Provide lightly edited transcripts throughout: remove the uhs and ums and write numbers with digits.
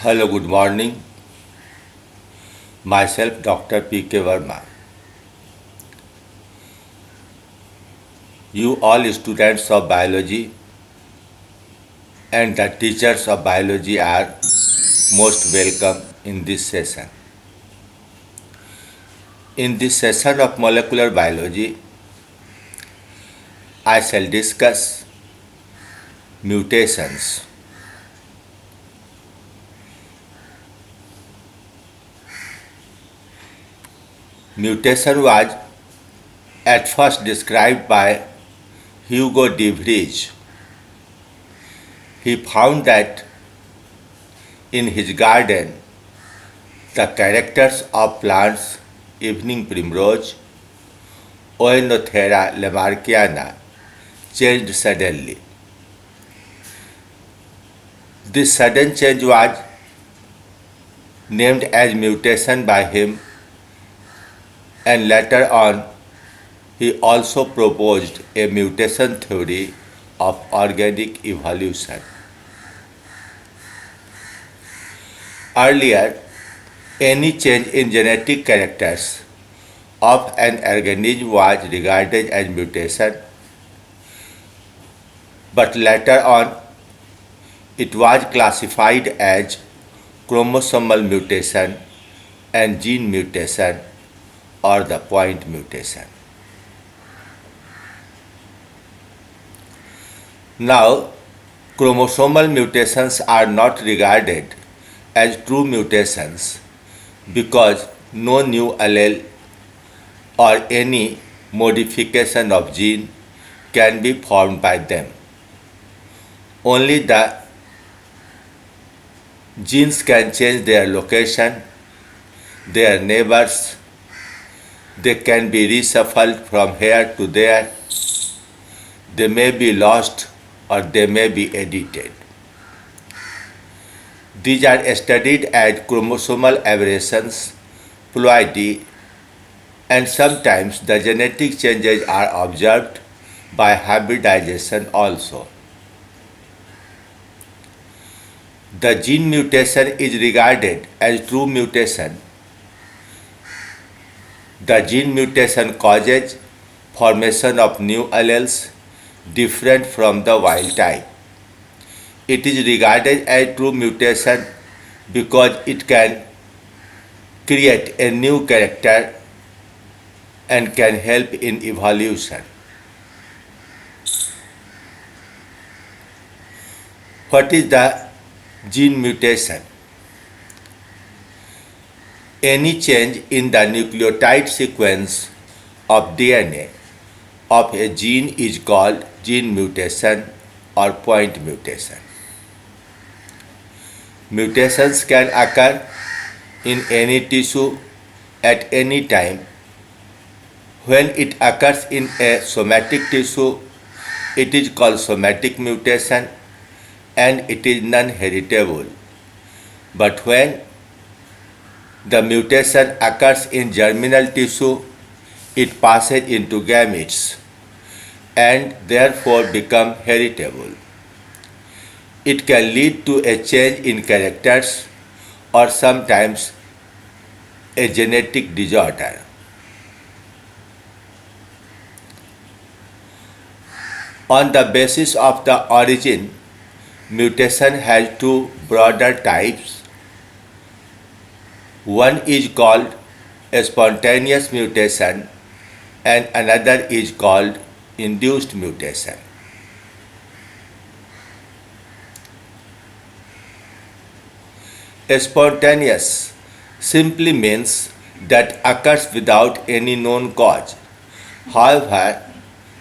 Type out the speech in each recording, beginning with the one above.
Hello, good morning. Myself, Dr. P.K. Verma. You all students of biology and the teachers of biology are most welcome in this session. In this session of molecular biology, I shall discuss mutations. Mutation was at first described by Hugo de Vries. He found that in his garden, the characters of plants evening primrose, Oenothera lamarckiana, changed suddenly. This sudden change was named as mutation by him, and later on he also proposed a mutation theory of organic evolution. Earlier, any change in genetic characters of an organism was regarded as mutation, but later on it was classified as chromosomal mutation and gene mutation or the point mutation. Now, chromosomal mutations are not regarded as true mutations because no new allele or any modification of gene can be formed by them. Only the genes can change their location, their neighbors, they can be reshuffled from here to there, they may be lost or they may be edited. These are studied as chromosomal aberrations, ploidy, and sometimes the genetic changes are observed by hybridization also. The gene mutation is regarded as true mutation. The gene mutation causes formation of new alleles different from the wild type. It is regarded as true mutation because it can create a new character and can help in evolution. What is the gene mutation? Any change in the nucleotide sequence of DNA of a gene is called gene mutation or point mutation. Mutations can occur in any tissue at any time. When it occurs in a somatic tissue, it is called somatic mutation and it is non-heritable. But when the mutation occurs in germinal tissue, it passes into gametes and therefore become heritable. It can lead to a change in characters or sometimes a genetic disorder. On the basis of the origin, mutation has two broader types. One is called a spontaneous mutation and another is called induced mutation. Spontaneous simply means that occurs without any known cause. However,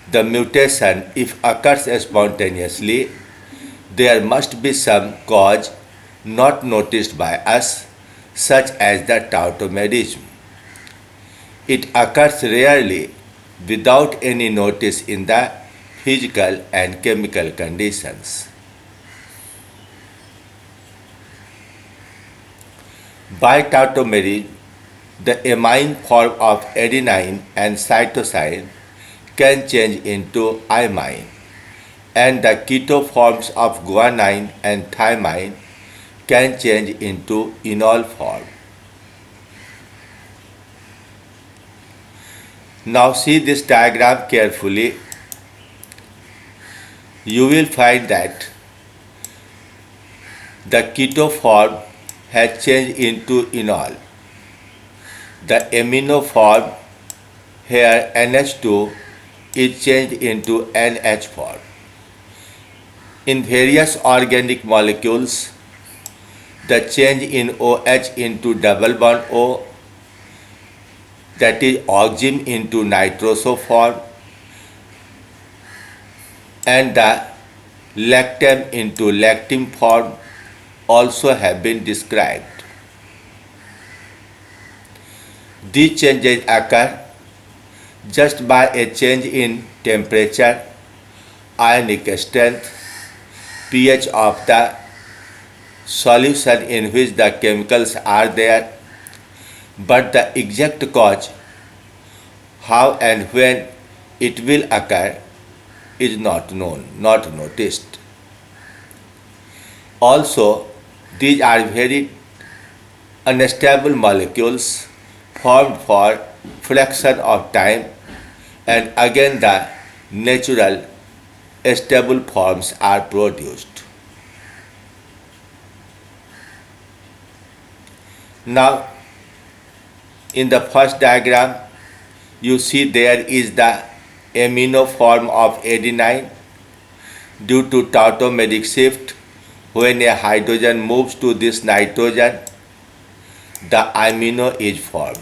the mutation, if occurs spontaneously, there must be some cause not noticed by us, such as the tautomerism. It occurs rarely without any notice in the physical and chemical conditions. By tautomerism, the amine form of adenine and cytosine can change into imine, and the keto forms of guanine and thymine can change into enol form. Now see this diagram carefully. You will find that the keto form has changed into enol. The amino form here NH2 is changed into NH form. In various organic molecules, the change in OH into double bond O, that is oxime into nitroso form, and the lactam into lactim form also have been described. These changes occur just by a change in temperature, ionic strength, pH of the solution in which the chemicals are there, but the exact cause, how and when it will occur, is not known, not noticed. Also, these are very unstable molecules formed for fraction of time, and again the natural stable forms are produced. Now, in the first diagram, you see there is the amino form of adenine. Due to tautomeric shift, when a hydrogen moves to this nitrogen, the amino is formed.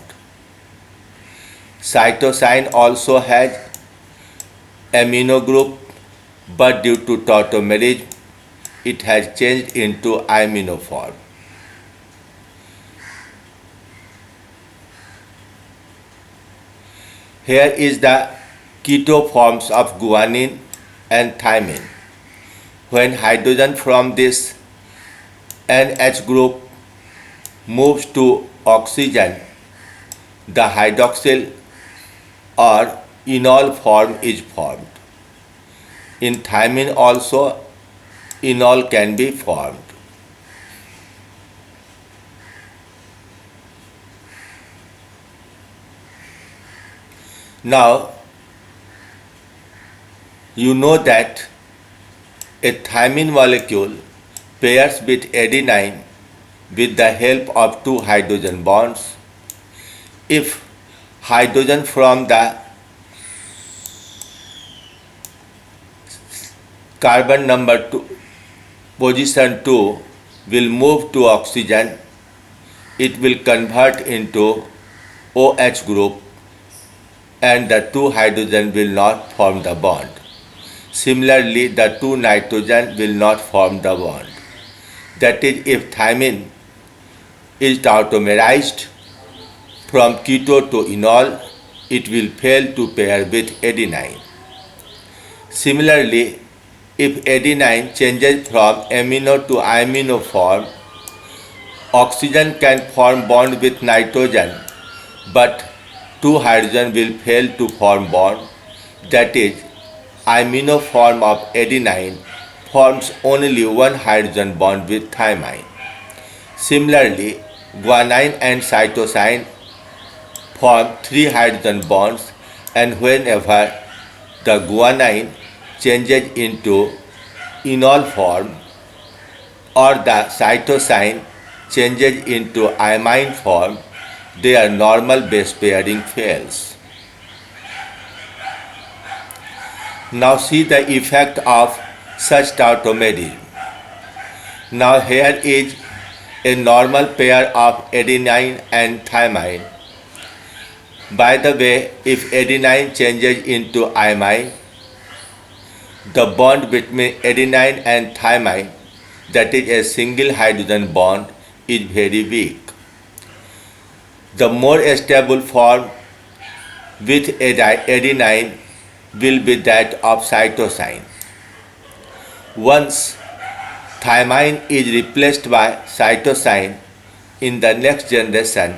Cytosine also has amino group, but due to tautomerism, it has changed into amino form. Here is the keto forms of guanine and thymine. When hydrogen from this NH group moves to oxygen, the hydroxyl or enol form is formed. In thymine also, enol can be formed. Now, you know that a thymine molecule pairs with adenine with the help of two hydrogen bonds. If hydrogen from the carbon number 2, position 2 will move to oxygen, it will convert into OH group and the two hydrogen will not form the bond. Similarly, the two nitrogen will not form the bond. That is, if thymine is tautomerized from keto to enol, it will fail to pair with adenine. Similarly, if adenine changes from amino to amino form, oxygen can form bond with nitrogen, but two hydrogen will fail to form bond. That is, amino form of adenine forms only one hydrogen bond with thymine. Similarly, guanine and cytosine form three hydrogen bonds, and whenever the guanine changes into enol form or the cytosine changes into amine form, their normal base pairing fails. Now see the effect of such tautomerism. Now here is a normal pair of adenine and thymine. By the way, if adenine changes into amine, the bond between adenine and thymine, that is a single hydrogen bond, is very weak. The more stable form with adenine will be that of cytosine. Once thymine is replaced by cytosine in the next generation,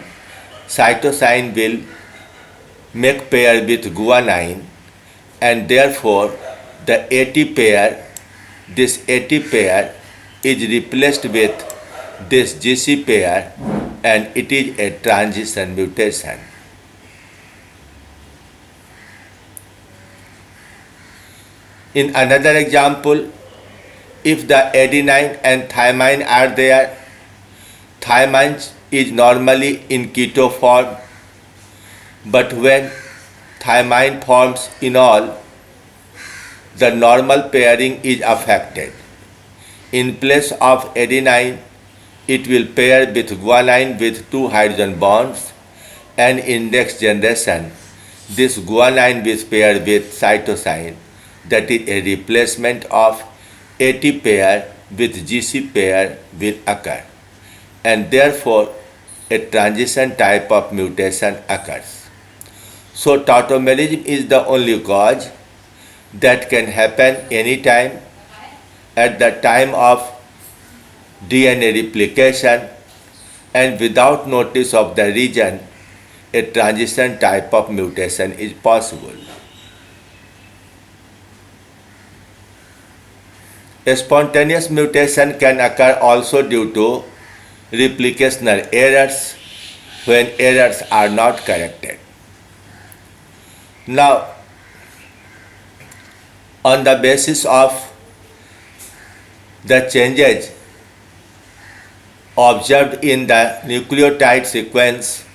cytosine will make pair with guanine, and therefore the AT pair, this AT pair is replaced with this GC pair, and it is a transition mutation. In another example, if the adenine and thymine are there, thymine is normally in keto form, but when thymine forms enol, the normal pairing is affected. In place of adenine, it will pair with guanine with 2 hydrogen bonds, and in next generation, this guanine will pair with cytosine, that is a replacement of AT pair with GC pair will occur, and therefore a transition type of mutation occurs. So tautomerism is the only cause that can happen anytime at the time of DNA replication, and without notice of the region, a transition type of mutation is possible. A spontaneous mutation can occur also due to replicational errors when errors are not corrected. Now, on the basis of the changes observed in the nucleotide sequence,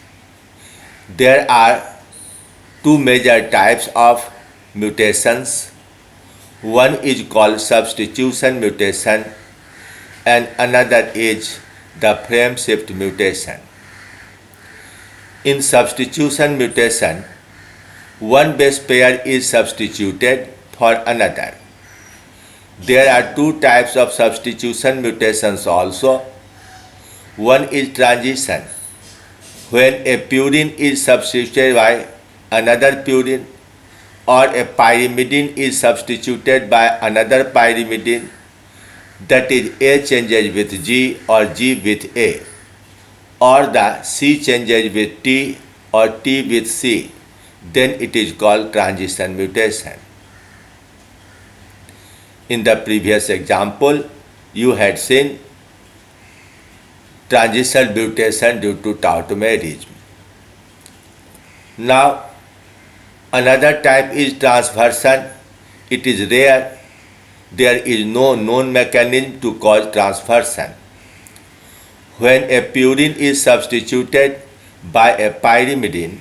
there are two major types of mutations. One is called substitution mutation and another is the frame shift mutation. In substitution mutation, one base pair is substituted for another. There are two types of substitution mutations also. One is transition, when a purine is substituted by another purine, or a pyrimidine is substituted by another pyrimidine, that is A changes with G or G with A, or the C changes with T or T with C, then it is called transition mutation. In the previous example, you had seen transition mutation due to tautomerism. Now, another type is transversion. It is rare. There is no known mechanism to cause transversion. When a purine is substituted by a pyrimidine,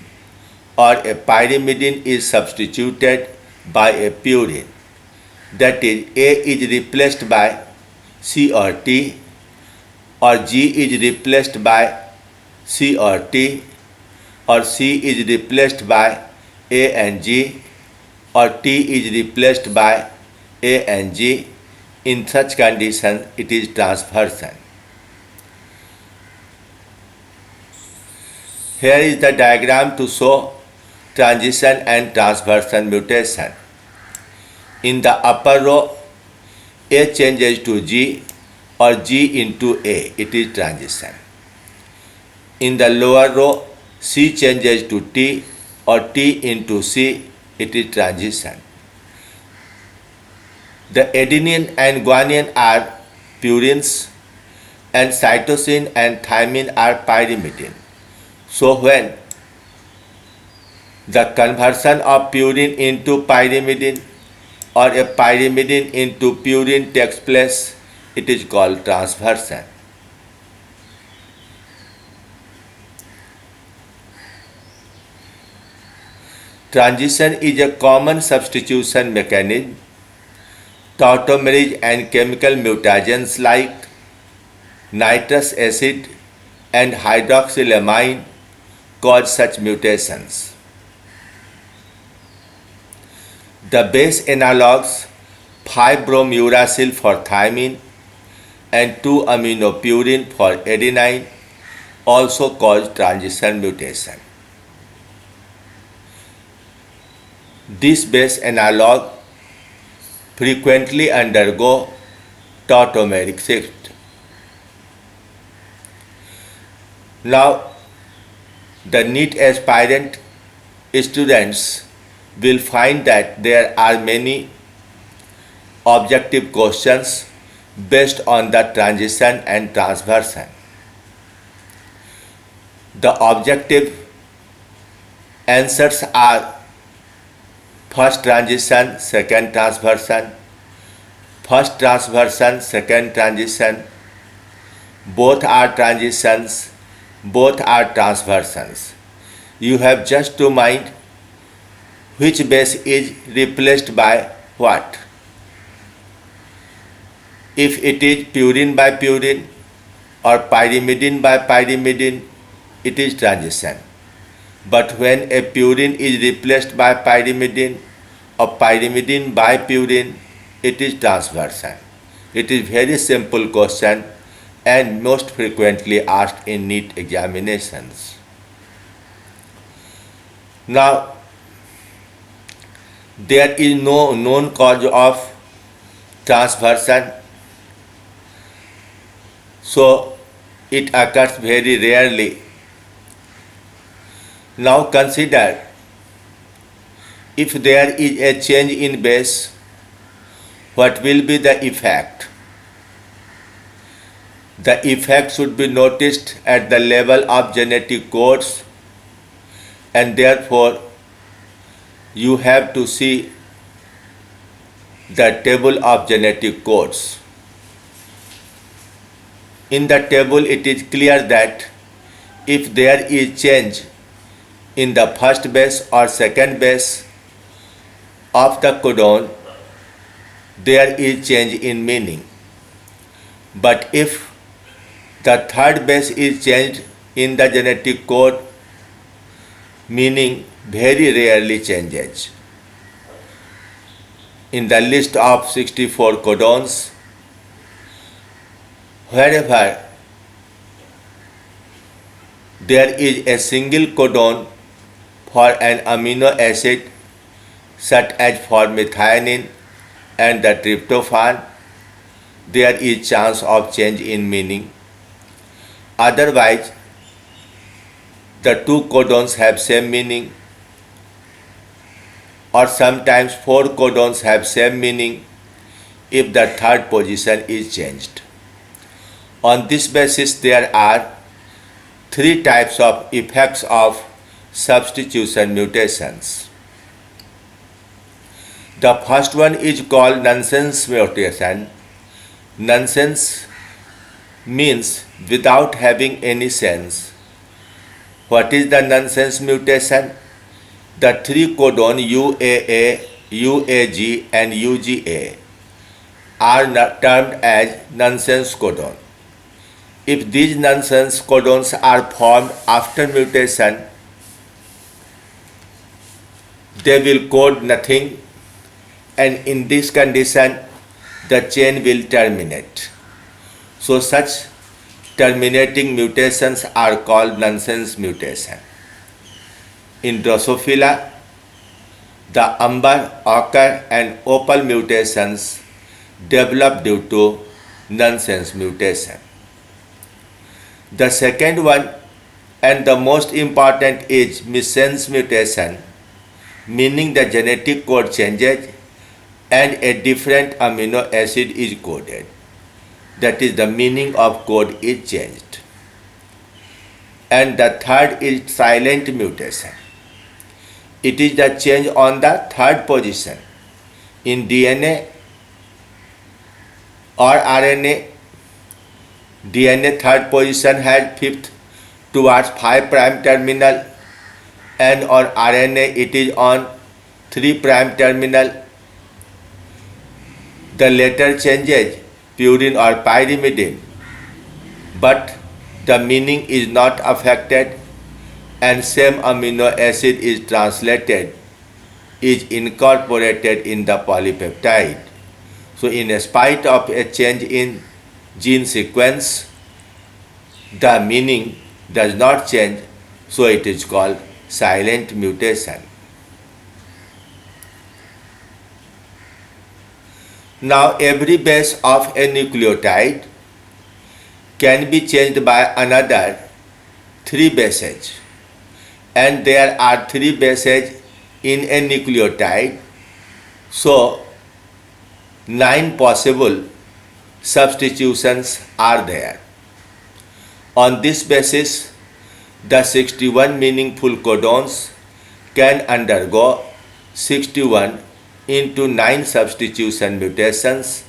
or a pyrimidine is substituted by a purine, that is A is replaced by C or T, or G is replaced by C or T, or C is replaced by A and G, or T is replaced by A and G. In such condition, it is transversion. Here is the diagram to show transition and transversion mutation. In the upper row, A changes to G or G into A, it is transition. In the lower row, C changes to T or T into C, it is transition. The adenine and guanine are purines, and cytosine and thymine are pyrimidine. So when the conversion of purine into pyrimidine or a pyrimidine into purine takes place, it is called transversion. Transition is a common substitution mechanism. Tautomers and chemical mutagens like nitrous acid and hydroxylamine cause such mutations. The base analogues 5-bromuracil for thymine and 2-aminopurine for adenine also cause transition mutation. This base analog frequently undergo tautomeric shift. Now, the NEET aspirant students will find that there are many objective questions based on the transition and transversion. The objective answers are first transition, second transversion, first transversion, second transition, both are transitions, both are transversions. You have just to mind which base is replaced by what. If it is purine by purine or pyrimidine by pyrimidine, it is transition. But when a purine is replaced by pyrimidine or pyrimidine by purine, it is transversion. It is very simple question and most frequently asked in NEET examinations. Now, there is no known cause of transversion, so it occurs very rarely. Now consider, if there is a change in base, what will be the effect? The effect should be noticed at the level of genetic codes, and therefore you have to see the table of genetic codes. In the table it is clear that if there is change in the first base or second base of the codon, there is change in meaning. But if the third base is changed in the genetic code, meaning very rarely changes. In the list of 64 codons, wherever there is a single codon for an amino acid such as for methionine and the tryptophan, there is chance of change in meaning. Otherwise, the two codons have same meaning, or sometimes four codons have same meaning if the third position is changed. On this basis, there are three types of effects of substitution mutations. The first one is called nonsense mutation. Nonsense means without having any sense. What is the nonsense mutation? The three codon UAA, UAG and UGA are termed as nonsense codon. If these nonsense codons are formed after mutation, they will code nothing, and in this condition the chain will terminate. So such terminating mutations are called nonsense mutation. In Drosophila, the amber, ochre and opal mutations develop due to nonsense mutation. The second one and the most important is missense mutation, meaning the genetic code changes and a different amino acid is coded. That is, the meaning of code is changed. And the third is silent mutation. It is the change on the third position. In DNA or RNA, DNA third position has fifth towards 5' terminal, and on RNA it is on 3' terminal. The latter changes purine or pyrimidine, but the meaning is not affected, and same amino acid is translated, is incorporated in the polypeptide. So in spite of a change in gene sequence, the meaning does not change, so it is called silent mutation. Now every base of a nucleotide can be changed by another 3 bases, and there are 3 bases in a nucleotide, so 9 possible substitutions are there. On this basis, the 61 meaningful codons can undergo 61 into 9 substitution mutations,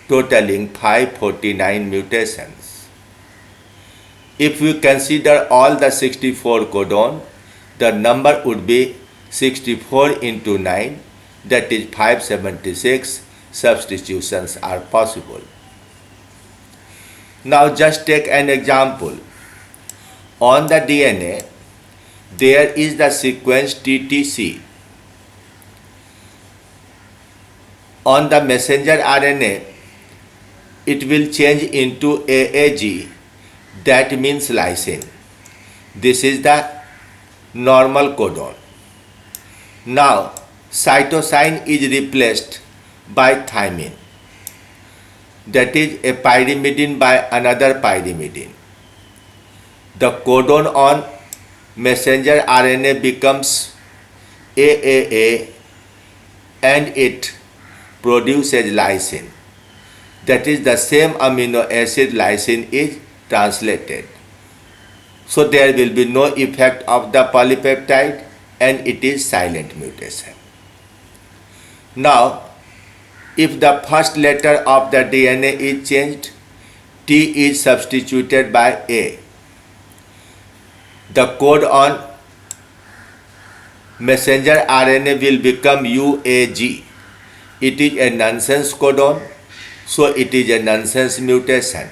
totaling 549 mutations. If we consider all the 64 codon, the number would be 64 into 9, that is 576 substitutions are possible. Now just take an example. On the DNA, there is the sequence TTC. On the messenger RNA, it will change into AAG, that means lysine. This is the normal codon. Now, cytosine is replaced by thymine, that is a pyrimidine by another pyrimidine. The codon on messenger RNA becomes AAA and it produces lysine. That is the same amino acid lysine is translated. So there will be no effect of the polypeptide and it is silent mutation. Now, if the first letter of the DNA is changed, T is substituted by A. The code on messenger RNA will become UAG. It is a nonsense codon, so it is a nonsense mutation.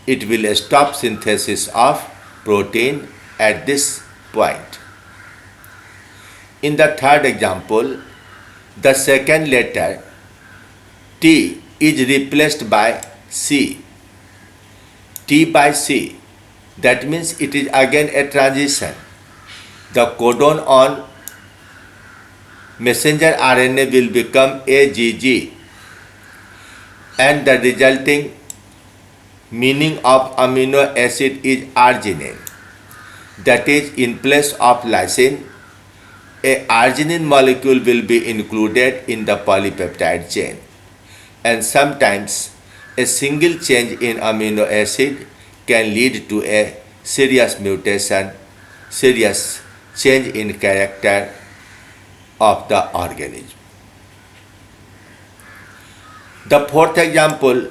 It will stop synthesis of protein at this point. In the third example, the second letter T is replaced by C. T by C. That means it is again a transition. The codon on messenger RNA will become AGG and the resulting meaning of amino acid is arginine. That is, in place of lysine, a arginine molecule will be included in the polypeptide chain, and sometimes a single change in amino acid can lead to a serious mutation, serious change in character of the organism. The fourth example,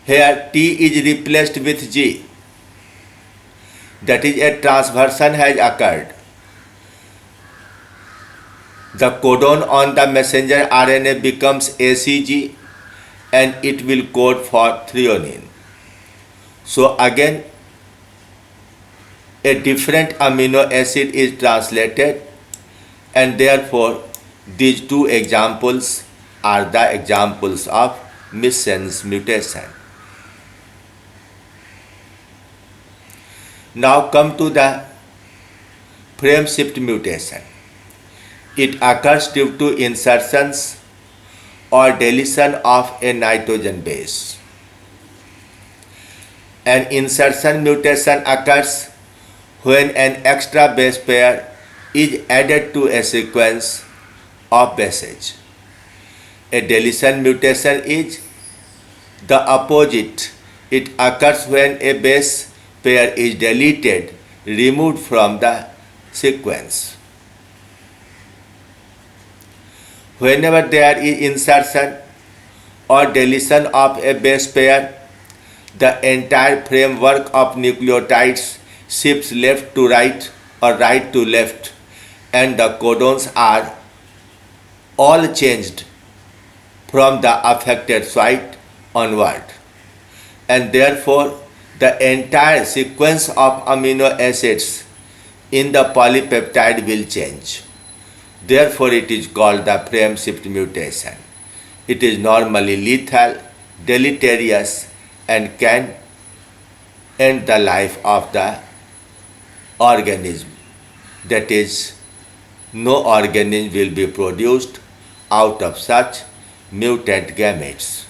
here T is replaced with G. That is, a transversion has occurred. The codon on the messenger RNA becomes ACG and it will code for threonine. So again, a different amino acid is translated, and therefore these two examples are the examples of missense mutation. Now come to the frame shift mutation. It occurs due to insertions or deletion of a nitrogen base. An insertion mutation occurs when an extra base pair is added to a sequence of bases. A deletion mutation is the opposite. It occurs when a base pair is deleted, removed from the sequence. Whenever there is insertion or deletion of a base pair, the entire framework of nucleotides shifts left to right or right to left, and the codons are all changed from the affected site onward, and therefore the entire sequence of amino acids in the polypeptide will change. Therefore, it is called the frame shift mutation. It is normally lethal, deleterious, and can end the life of the organism. That is, no organism will be produced out of such mutant gametes.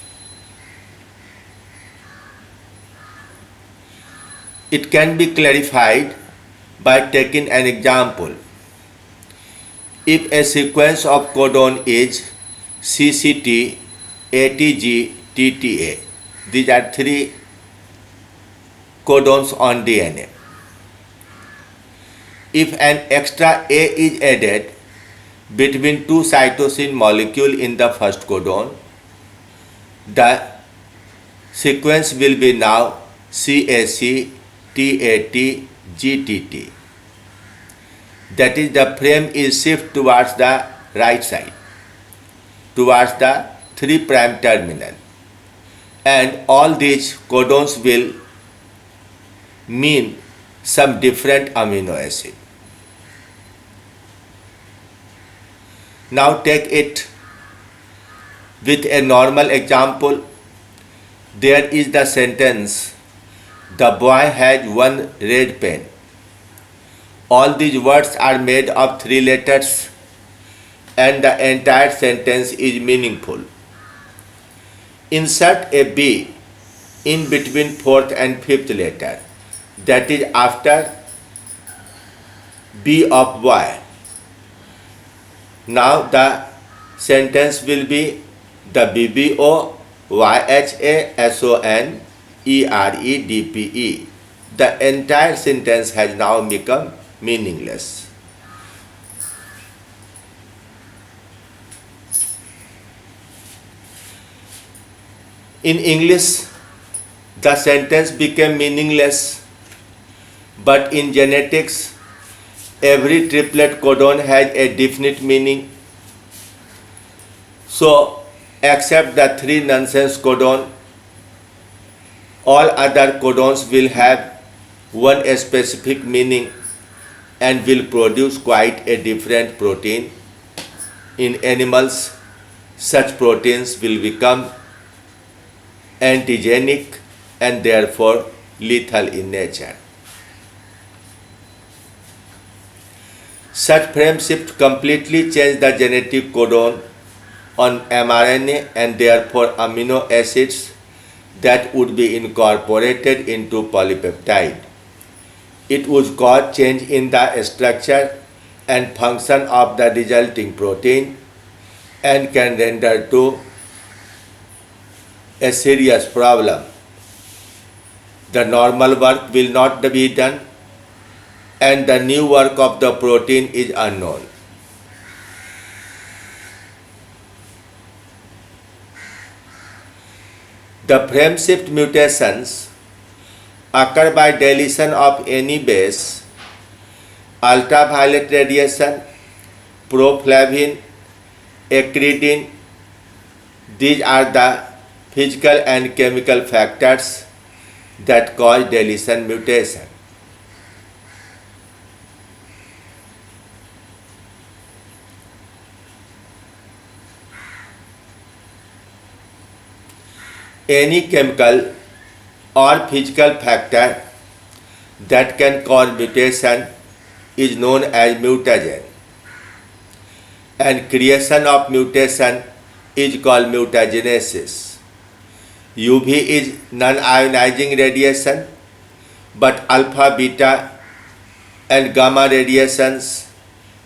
It can be clarified by taking an example. If a sequence of codon is CCT, ATG, TTA. These are three codons on DNA. If an extra A is added between two cytosine molecules in the first codon, the sequence will be now CAC, TAT, GTT. That is, the frame is shift towards the right side, towards the 3' terminal, and all these codons will mean some different amino acid. Now take it with a normal example. There is the sentence, the boy has one red pen. All these words are made of 3 letters and the entire sentence is meaningful. Insert a B in between 4th and 5th letter, that is after B of boy. Now the sentence will be the BBO YHASON EREDPE. The entire sentence has now become meaningless. In English, the sentence became meaningless, but in genetics, every triplet codon has a definite meaning. So, except the 3 nonsense codon, all other codons will have one specific meaning and will produce quite a different protein. In animals, such proteins will become antigenic and therefore lethal in nature. Such frame shift completely change the genetic codon on mRNA and therefore amino acids that would be incorporated into polypeptide. It would cause change in the structure and function of the resulting protein and can render to a serious problem. The normal work will not be done and the new work of the protein is unknown. The frame shift mutations occur by deletion of any base, ultraviolet radiation, proflavin, acridin. These are the physical and chemical factors that cause deletion mutation. Any chemical or physical factor that can cause mutation is known as mutagen, and creation of mutation is called mutagenesis. UV is non-ionizing radiation, but alpha, beta and gamma radiations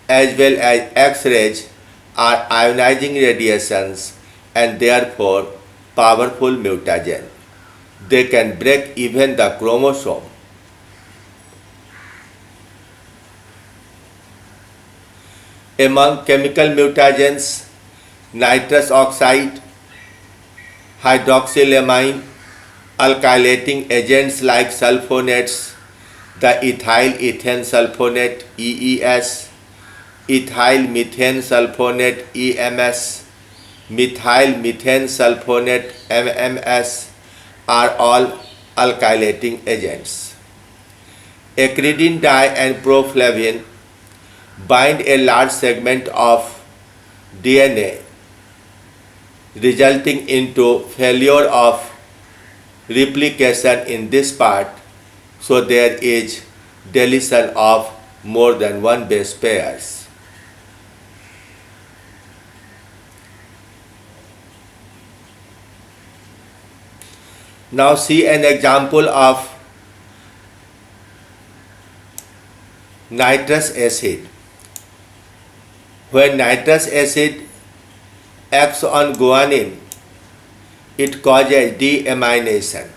as well as X-rays are ionizing radiations and therefore powerful mutagen. They can break even the chromosome. Among chemical mutagens, nitrous oxide, hydroxylamine, alkylating agents like sulfonates, the ethyl ethane sulfonate EES, ethyl methane sulfonate EMS, methyl methane sulfonate MMS are all alkylating agents. Acridin dye and proflavin bind a large segment of DNA, resulting into failure of replication in this part, so there is deletion of more than one base pairs. Now see an example of nitrous acid. When nitrous acid acts on guanine, it causes deamination.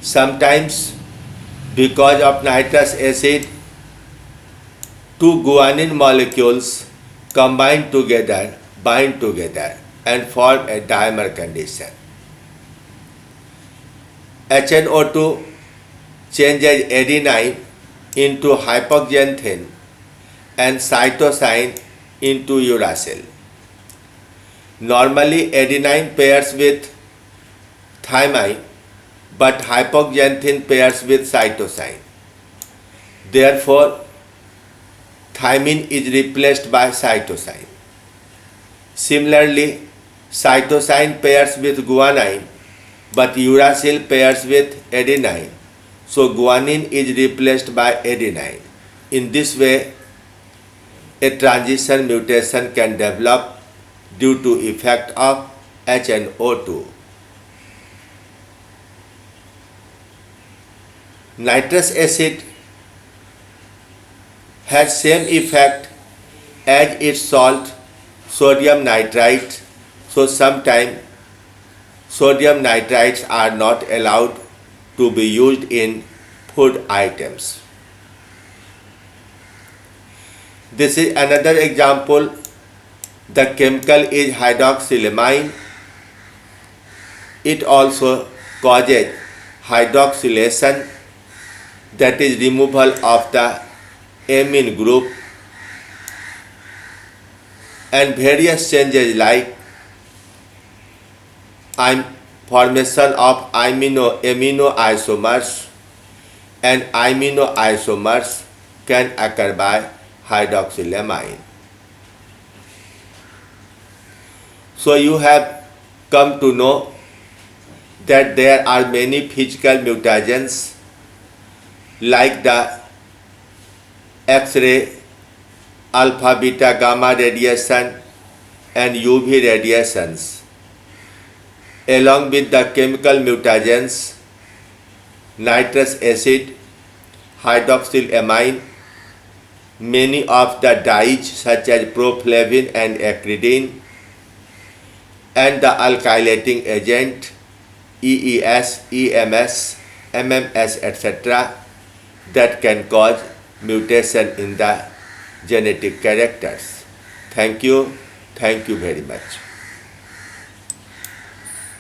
Sometimes because of nitrous acid, two guanine molecules combine together, bind together and form a dimer condition. HNO2 changes adenine into hypoxanthine and cytosine into uracil. Normally adenine pairs with thymine, but hypoxanthine pairs with cytosine. Therefore, thymine is replaced by cytosine. Similarly, cytosine pairs with guanine, but uracil pairs with adenine. So guanine is replaced by adenine. In this way, a transition mutation can develop due to effect of HNO2. Nitrous acid has same effect as its salt, sodium nitrite, so sometimes sodium nitrites are not allowed to be used in food items. This is another example. The chemical is hydroxylamine. It also causes hydroxylation, that is removal of the amine group, and various changes like formation of amino isomers and amino isomers can occur by hydroxylamine. So you have come to know that there are many physical mutagens like the X-ray, alpha, beta, gamma radiation and UV radiations. Along with the chemical mutagens, nitrous acid, hydroxylamine, many of the dyes such as proflavin and acridine, and the alkylating agent EES, EMS, MMS, etc. that can cause mutation in the genetic characters. Thank you very much.